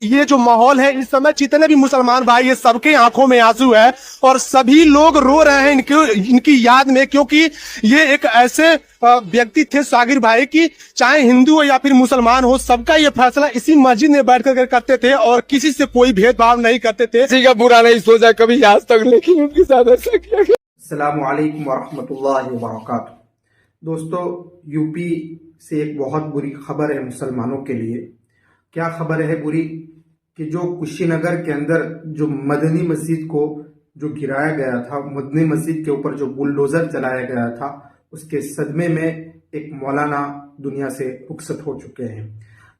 ये जो माहौल है इस समय, जितने भी मुसलमान भाई ये सबके आंखों में आंसू है और सभी लोग रो रहे हैं इनकी याद में, क्योंकि ये एक ऐसे व्यक्ति थे सागिर भाई की चाहे हिंदू हो या फिर मुसलमान हो, सबका ये फैसला इसी मस्जिद में बैठ कर करते थे और किसी से कोई भेदभाव नहीं करते थे। किसी का बुरा नहीं सोचा कभी आज तक, लेकिन उनके साथ ऐसा किया गया। अस्सलामु अलैकुम वरहमतुल्लाहि वबरकातुहू। दोस्तों, यूपी से एक बहुत बुरी खबर है मुसलमानों के लिए। क्या खबर है बुरी कि जो कुशीनगर के अंदर जो मदनी मस्जिद को जो गिराया गया था, मदनी मस्जिद के ऊपर जो बुलडोजर चलाया गया था, उसके सदमे में एक मौलाना दुनिया से रुखसत हो चुके हैं।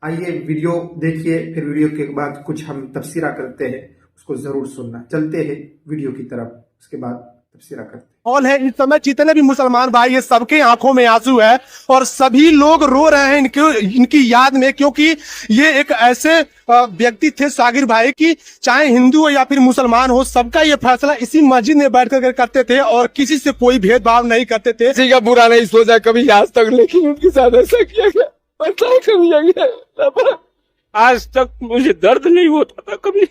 आइए वीडियो देखिए, फिर वीडियो के बाद कुछ हम तफसीरा करते हैं, उसको जरूर सुनना। चलते हैं वीडियो की तरफ, उसके बाद तफसीरा करते हैं। माहौल है इस समय, जितने भी मुसलमान भाई ये सबके आंखों में आंसू है और सभी लोग रो रहे हैं इनकी याद में, क्योंकि ये एक ऐसे व्यक्ति थे सागिर भाई की चाहे हिंदू हो या फिर मुसलमान हो, सबका ये फैसला इसी मस्जिद में बैठ कर करते थे और किसी से कोई भेदभाव नहीं करते थे। किसी का बुरा नहीं सोचा कभी आज तक, लेकिन उनके साथ ऐसा किया गया, ऐसा किया गया। आज तक मुझे दर्द नहीं होता था कभी,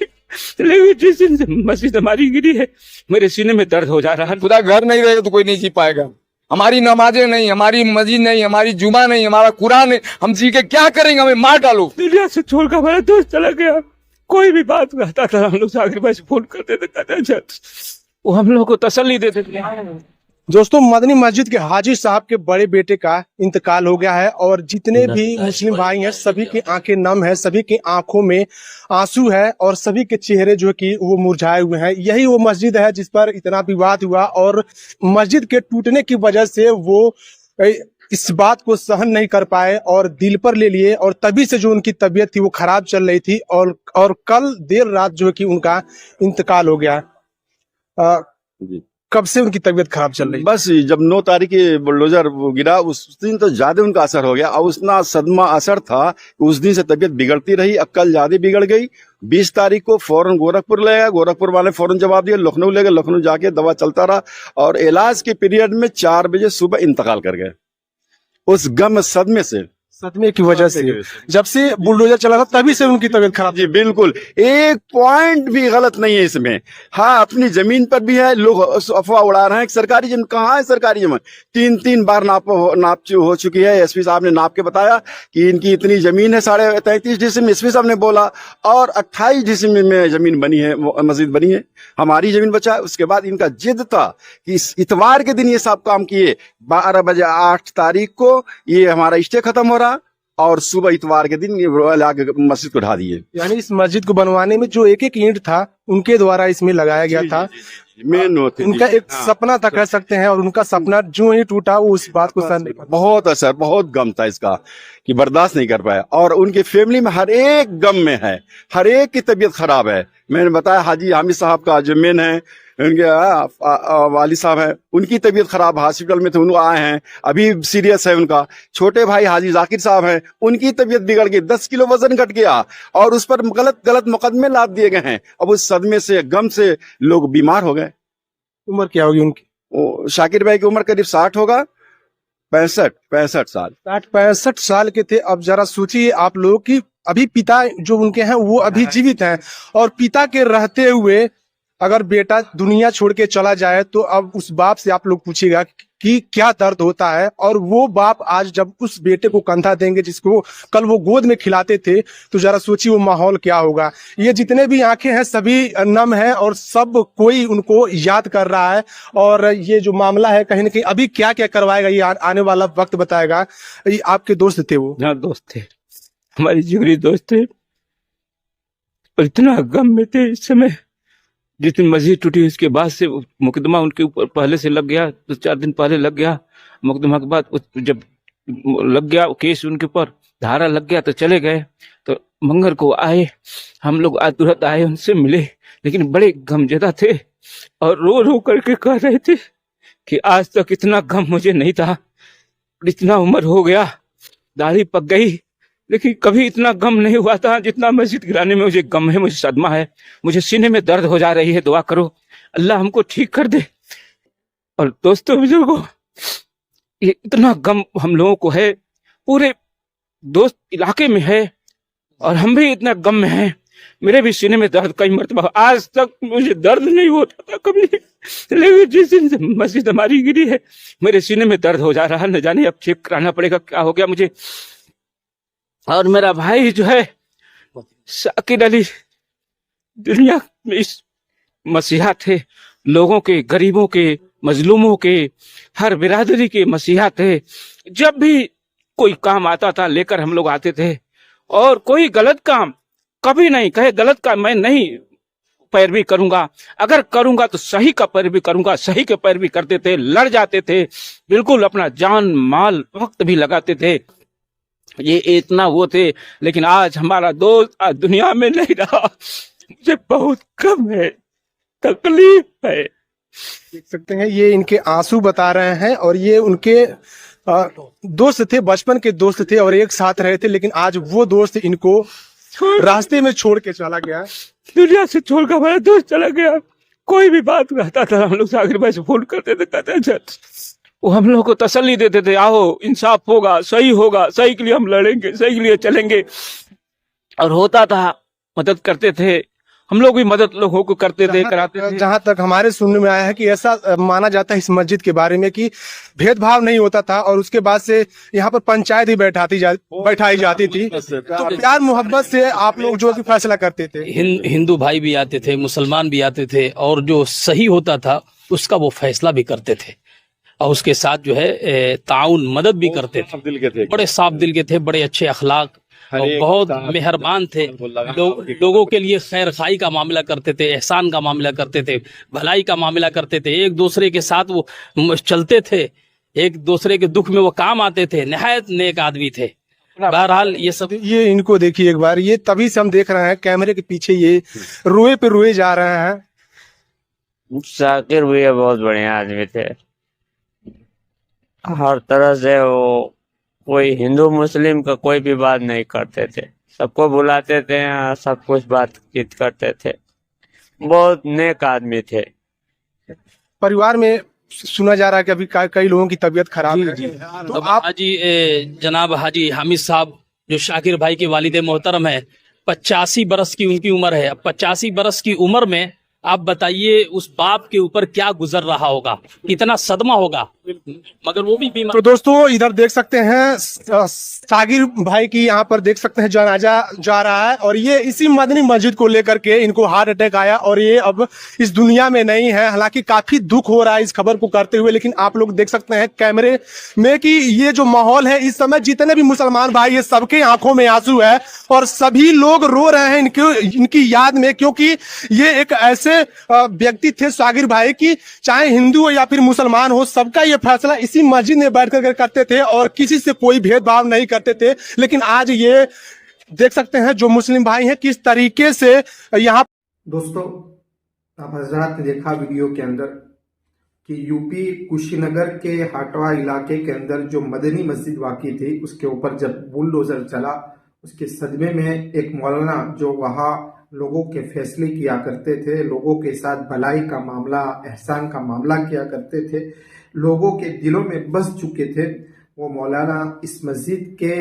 लेकिन जिस दिन से मस्जिद हमारी गिरी है मेरे सीने में दर्द हो जा रहा है। खुदा घर नहीं रहेगा तो कोई नहीं जी पाएगा। हमारी नमाजें नहीं, हमारी मस्जिद नहीं, हमारी जुमा नहीं, हमारा कुरान नहीं, हम जी के क्या करेंगे? हमें मार डालो। दुनिया से छोड़कर हमारा दोस्त चला गया। कोई भी बात कहता था हम लोग सागिर भाई से फोन करते थे, कहते वो हम लोग को तसल्ली देते थे। दोस्तों, मदनी मस्जिद के हाजी साहब के बड़े बेटे का इंतकाल हो गया है और जितने भी मुस्लिम भाई हैं सभी की आंखें नम है, सभी की आंखों में आंसू है और सभी के चेहरे जो है कि वो मुरझाए हुए हैं। यही वो मस्जिद है जिस पर इतना विवाद हुआ और मस्जिद के टूटने की वजह से वो इस बात को सहन नहीं कर पाए और दिल पर ले लिए और तभी से जो उनकी तबीयत थी वो खराब चल रही थी और कल देर रात जो है कि उनका इंतकाल हो गया। कब से उनकी तबीयत खराब चल रही? बस जब 9 तारीख की बुलडोजर गिरा उस दिन तो ज्यादा उनका असर हो गया और उतना सदमा असर था, उस दिन से तबीयत बिगड़ती रही। अब कल ज्यादा बिगड़ गई। 20 तारीख को फौरन गोरखपुर ले गया, गोरखपुर वाले फौरन जवाब दिया, लखनऊ ले गए, लखनऊ जाके दवा चलता रहा और इलाज के पीरियड में 4 बजे सुबह इंतकाल कर गए उस गम सदमे की वजह से। जब से बुलडोजर चला था तभी से उनकी तबीयत खराब। जी बिल्कुल, एक पॉइंट भी गलत नहीं है इसमें। हाँ, अपनी जमीन पर भी है, लोग अफवाह उड़ा रहे हैं। सरकारी जमीन कहाँ है? सरकारी जमीन 3 बार नाप हो चुकी है। एसपी साहब ने नाप के बताया कि इनकी इतनी जमीन है, 33.5 डिसम एसपी साहब ने बोला, और 28 डिसम में जमीन बनी है, मस्जिद बनी है। हमारी जमीन बचा है। उसके बाद इनका जिद था कि इस इतवार के दिन ये सब काम किए। 12 बजे 8 तारीख को ये हमारा स्टे खत्म हो रहा और सुबह इतवार के दिन मस्जिद को ढा दिए। यानी इस मस्जिद को बनवाने में जो एक ईंट था उनके द्वारा इसमें लगाया गया था। मेन होते उनका एक सपना था कह सकते हैं और उनका सपना जो ही टूटा वो उस बात को सहन नहीं। बहुत असर, बहुत गम था इसका कि बर्दाश्त नहीं कर पाया। और उनकी फैमिली में हर एक गम में है, हर एक की तबीयत खराब है। मैंने बताया हाजी हामिद साहब का जो मेन है, उनके वाली साहब है, उनकी तबीयत खराब, हॉस्पिटल में थे, उनको आए हैं, अभी सीरियस है उनका। छोटे भाई हाजी जाकिर साहब हैं, उनकी तबीयत बिगड़ गई, 10 किलो वजन घट गया और उस पर गलत मुकदमे लाद दिए गए हैं। अब उस सदमे से, गम से लोग बीमार हो गए। उम्र क्या होगी उनकी? शाकिर भाई की उम्र करीब 60 होगा, 65 साल। 65 साल के थे। अब जरा सोचिए आप लोग कि अभी पिता जो उनके हैं वो अभी जीवित हैं और पिता के रहते हुए अगर बेटा दुनिया छोड़ के चला जाए तो अब उस बाप से आप लोग पूछिएगा कि क्या दर्द होता है। और वो बाप आज जब उस बेटे को कंधा देंगे जिसको कल वो गोद में खिलाते थे, तो जरा सोचिए वो माहौल क्या होगा। ये जितने भी आंखें हैं सभी नम है और सब कोई उनको याद कर रहा है। और ये जो मामला है कहीं ना कहीं अभी क्या क्या करवाएगा ये आने वाला वक्त बताएगा। ये आपके दोस्त थे? वो हाँ दोस्त थे, हमारी जिगरी दोस्त थे और इतना गम में थे इस समय। जिस दिन मस्जिद टूटी उसके बाद से मुकदमा उनके ऊपर पहले से लग गया, तो 4 दिन पहले लग गया मुकदमा के बाद। जब लग गया केस उनके ऊपर, धारा लग गया तो चले गए। तो मंगल को आए हम लोग, आज तुरंत आए, उनसे मिले, लेकिन बड़े गमजदा थे और रो रो करके कह रहे थे कि आज तक इतना गम मुझे नहीं था, इतना उम्र हो गया, दाढ़ी पक गई, लेकिन कभी इतना गम नहीं हुआ था जितना मस्जिद गिराने में मुझे गम है, मुझे सदमा है, मुझे सीने में दर्द हो जा रही है। दुआ करो अल्लाह हमको ठीक कर दे। और दोस्तों बुजुर्गों, ये इतना गम हम लोगों को है, पूरे दोस्त इलाके में है और हम भी इतना गम में हैं मेरे भी सीने में दर्द कई मरतबा, आज तक मुझे दर्द नहीं होता था कभी, लेकिन जिस दिन से मस्जिद हमारी गिरी है मेरे सीने में दर्द हो जा रहा है। न जाने अब चेक कराना पड़ेगा क्या हो गया मुझे। और मेरा भाई जो है शाकिर अली दुनिया में इस मसीहा थे, लोगों के, गरीबों के, मजलूमों के, हर बिरादरी के मसीहा थे। जब भी कोई काम आता था लेकर हम लोग आते थे, और कोई गलत काम कभी नहीं कहे गलत काम मैं नहीं पैरवी करूंगा, अगर करूंगा तो सही का पैरवी करूंगा। सही के पैरवी करते थे, लड़ जाते थे, बिल्कुल अपना जान माल वक्त भी लगाते थे। ये इतना वो थे। लेकिन आज हमारा दोस्त आज दुनिया में नहीं रहा, मुझे बहुत गम है, तकलीफ है। देख सकते हैं ये इनके आंसू बता रहे हैं, और ये उनके दोस्त थे, बचपन के दोस्त थे और एक साथ रहे थे, लेकिन आज वो दोस्त इनको रास्ते में छोड़ के चला गया। दुनिया से छोड़कर हमारा दोस्त चला गया। कोई भी बात कहता था हम लोग साकिर भाई से फोन करते थे, कहते थे वो हम लोग को तसल्ली देते थे, आओ इंसाफ होगा, सही होगा, सही के लिए हम लड़ेंगे, सही के लिए चलेंगे। और होता था, मदद करते थे, हम लोग भी मदद लोगों को करते थे, कराते थे। जहां तक हमारे सुनने में आया है कि ऐसा माना जाता है इस मस्जिद के बारे में कि भेदभाव नहीं होता था, और उसके बाद से यहाँ पर पंचायत ही बैठाई जाती थी, तो प्यार मोहब्बत से आप लोग जो कि फैसला करते थे। हिंदू भाई भी आते थे, मुसलमान भी आते थे, और जो सही होता था उसका वो फैसला भी करते थे, और उसके साथ जो है ताउन मदद भी करते थे। बड़े साफ दिल के थे, बड़े अच्छे अखलाक और बहुत मेहरबान थे। लोगों के लिए खैर खाई का मामला करते थे, एहसान का मामला करते थे, भलाई का मामला करते थे, एक दूसरे के साथ वो चलते थे, एक दूसरे के दुख में वो काम आते थे। निहायत नेक आदमी थे। बहरहाल ये सब, ये इनको देखिए एक बार, ये तभी से हम देख रहे हैं कैमरे के पीछे ये रोए पे रोए जा रहे हैं। शाकिर भैया बहुत बढ़िया आदमी थे, हर तरह से वो कोई हिंदू मुस्लिम का कोई भी बात नहीं करते थे, सबको बुलाते थे, सब कुछ बातचीत करते थे, बहुत नेक आदमी थे। परिवार में सुना जा रहा है कि अभी कई लोगों की तबीयत खराब है, तो आप जनाब हाजी हामिद साहब जो शाकिर भाई के वालिद मोहतरम है, 85 बरस की उनकी उम्र है। 85 बरस की उम्र में आप बताइए उस बाप के ऊपर क्या गुजर रहा होगा, कितना सदमा होगा, मगर वो भी बीमार। तो दोस्तों इधर देख सकते हैं सागिर भाई की यहाँ पर देख सकते हैं जनाजा जा रहा है, और ये इसी मदनी मस्जिद को लेकर के इनको हार्ट अटैक आया और ये अब इस दुनिया में नहीं है। हालांकि काफी दुख हो रहा है इस खबर को करते हुए, लेकिन आप लोग देख सकते हैं कैमरे में कि ये जो माहौल है इस समय, जितने भी मुसलमान भाई ये सबके आंखों में आंसू है और सभी लोग रो रहे हैं इनकी याद में, क्योंकि ये एक ऐसे व्यक्ति थे सागिर भाई की, चाहे हिंदू हो या फिर मुसलमान हो, सबका ये फैसला इसी मस्जिद में बैठ कर करते थे और किसी से कोई भेदभाव नहीं करते थे। लेकिन आज ये देख सकते हैं जो मुस्लिम भाई हैं किस तरीके से यहाँ। दोस्तों आप हजरात ने देखा वीडियो के अंदर कि यूपी कुशीनगर के हाटवा इलाके के अंदर जो मदनी मस्जिद वाकई थी, उसके ऊपर जब बुलडोजर चला, उसके सदमे में एक मौलाना जो वहाँ लोगों के फैसले किया करते थे, लोगों के साथ भलाई का मामला, एहसान का मामला किया करते थे, लोगों के दिलों में बस चुके थे, वो मौलाना इस मस्जिद के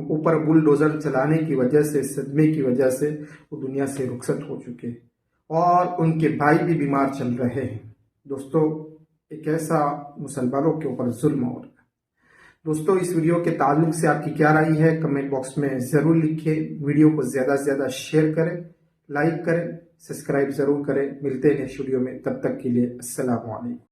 ऊपर बुलडोजर चलाने की वजह से, सदमे की वजह से वो दुनिया से रुखसत हो चुके और उनके भाई भी बीमार चल रहे हैं। दोस्तों एक ऐसा मुसलमानों के ऊपर जुल्म हो रहा है। दोस्तों इस वीडियो के ताल्लुक से आपकी क्या राय है कमेंट बॉक्स में जरूर लिखिए। वीडियो को ज्यादा से ज्यादा शेयर करें, लाइक करें, सब्सक्राइब जरूर करें। मिलते हैं नेक्स्ट वीडियो में, तब तक के लिए अस्सलाम वालेकुम।